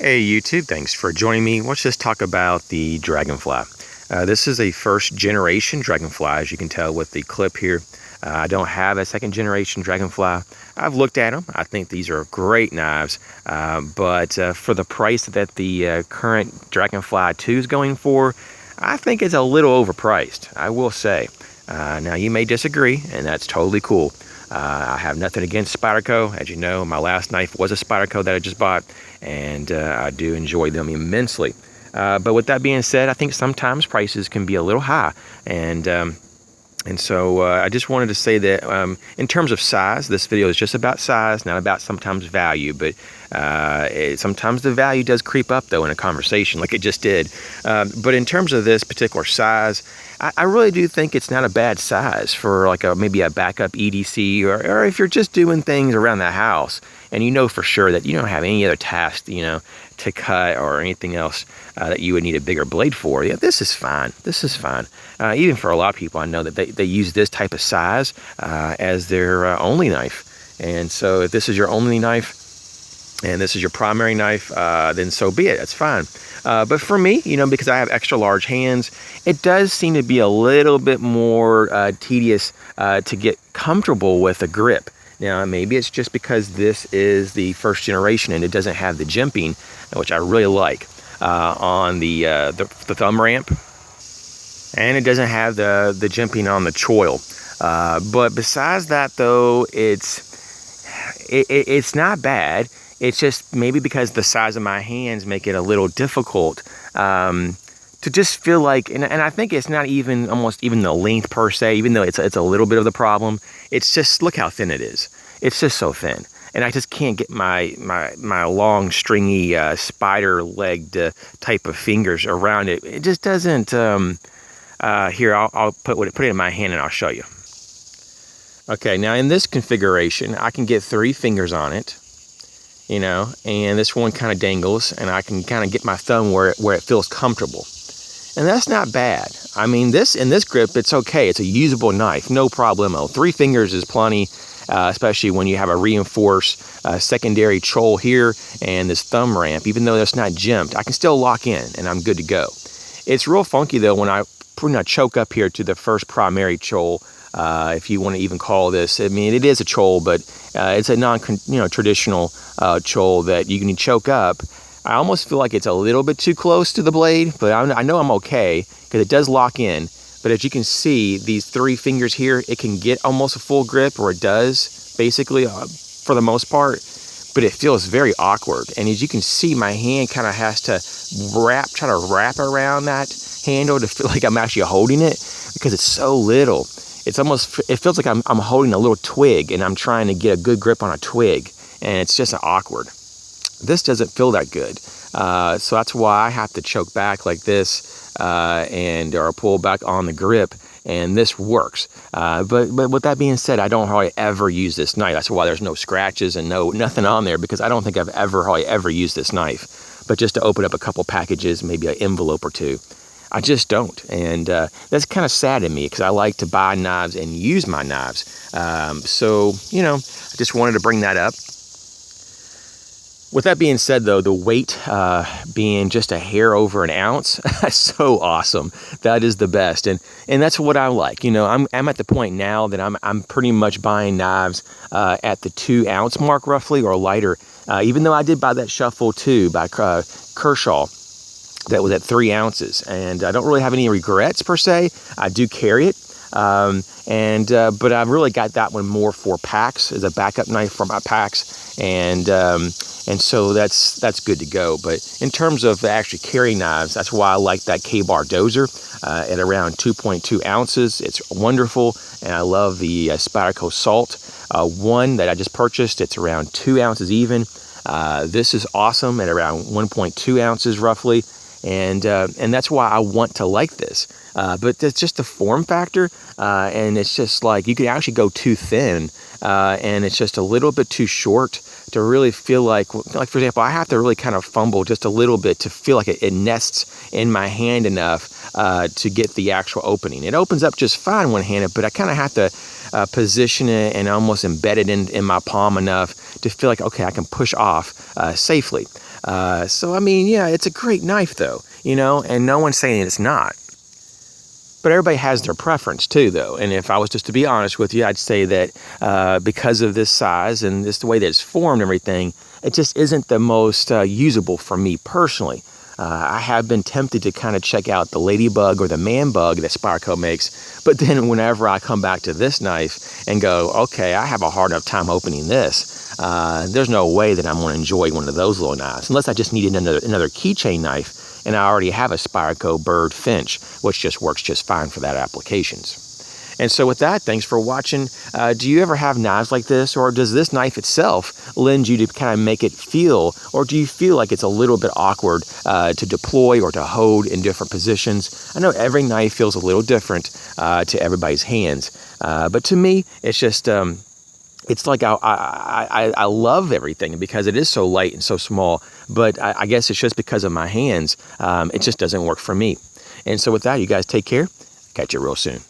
Hey YouTube, thanks for joining me. Let's just talk about the Dragonfly. This is a first generation Dragonfly, as you can tell with the clip here. I don't have a second generation Dragonfly. I've looked at them. I think these are great knives, but for the price that the current Dragonfly 2 is going for, I think it's a little overpriced, I will say. Now you may disagree, and that's totally cool. I have nothing against Spyderco. As you know, my last knife was a Spyderco that I just bought, and I do enjoy them immensely. But with that being said, I think sometimes prices can be a little high, and so I just wanted to say that in terms of size, this video is just about size, not about sometimes value, but sometimes the value does creep up though in a conversation like it just did. But in terms of this particular size, I really do think it's not a bad size for like maybe a backup EDC, or if you're just doing things around the house and you know for sure that you don't have any other task, to cut or anything else that you would need a bigger blade for. Yeah, this is fine. This is fine. Even for a lot of people, I know that they use this type of size as their only knife. And so if this is your only knife and this is your primary knife, then so be it. That's fine. But for me, because I have extra large hands, it does seem to be a little bit more tedious to get comfortable with a grip. Now, maybe it's just because this is the first generation and it doesn't have the jimping, which I really like, on the thumb ramp. And it doesn't have the jimping on the choil. But besides that, though, it's not bad. It's just maybe because the size of my hands make it a little difficult to just feel like, and I think it's not even almost even the length per se, even though it's a little bit of the problem. It's just, look how thin it is. It's just so thin. And I just can't get my long, stringy, spider-legged type of fingers around it. It just doesn't, here, I'll put it in my hand and I'll show you. Okay, now in this configuration, I can get 3 fingers on it. And this one kind of dangles, and I can kind of get my thumb where it feels comfortable. And that's not bad. I mean, in this grip, it's okay. It's a usable knife, no problemo. 3 fingers is plenty, especially when you have a reinforced secondary choil here and this thumb ramp. Even though that's not jimped, I can still lock in, and I'm good to go. It's real funky, though, when I choke up here to the first primary choil, if you want to even call this. I mean, it is a choil, but it's a traditional choil that you can choke up. I almost feel like it's a little bit too close to the blade, but I know I'm okay because it does lock in. But as you can see, these 3 fingers here, it can get almost a full grip, or it does basically for the most part, but it feels very awkward. And as you can see, my hand kind of has to try to wrap around that handle to feel like I'm actually holding it because it's so little. It feels like I'm holding a little twig and I'm trying to get a good grip on a twig, and it's just awkward. This doesn't feel that good, so that's why I have to choke back like this or pull back on the grip, and this works. But with that being said, I don't hardly ever use this knife. That's why there's no scratches and nothing on there, because I don't think I've hardly ever used this knife. But just to open up a couple packages, maybe an envelope or 2. I just don't, and that's kind of sad to me because I like to buy knives and use my knives. So, I just wanted to bring that up. With that being said, though, the weight being just a hair over an ounce, that's so awesome. That is the best, and that's what I like. I'm at the point now that I'm pretty much buying knives at the 2 ounce mark roughly, or lighter. Even though I did buy that Shuffle 2 by Kershaw. That was at 3 ounces, and I don't really have any regrets per se. I do carry it, but I've really got that one more for packs, as a backup knife for my packs, and so that's good to go. But in terms of actually carrying knives, that's why I like that K-Bar dozer at around 2.2 ounces. It's wonderful, and I love the Spyderco Salt one that I just purchased. It's around 2 ounces even. This is awesome at around 1.2 ounces roughly. And that's why I want to like this. But it's just the form factor, and it's just like you could actually go too thin, and it's just a little bit too short to really feel like for example, I have to really kind of fumble just a little bit to feel like it nests in my hand enough to get the actual opening. It opens up just fine one-handed, but I kind of have to position it and almost embed it in my palm enough to feel like, okay, I can push off safely. So, I mean, yeah, it's a great knife though, you know, and no one's saying it's not. But everybody has their preference too, though. And if I was just to be honest with you, I'd say that because of this size and this the way that it's formed and everything, it just isn't the most usable for me personally. I have been tempted to kind of check out the Ladybug or the Man Bug that Spyderco makes, but then whenever I come back to this knife and go, okay, I have a hard enough time opening this, there's no way that I'm going to enjoy one of those little knives, unless I just need another keychain knife, and I already have a Spyderco Bird Finch, which just works just fine for that applications. And so with that, thanks for watching. Do you ever have knives like this, or does this knife itself lend you to kind of make it feel, or do you feel like it's a little bit awkward to deploy or to hold in different positions? I know every knife feels a little different to everybody's hands, but to me, it's just it's like I love everything because it is so light and so small, but I guess it's just because of my hands, it just doesn't work for me. And so with that, you guys take care. Catch you real soon.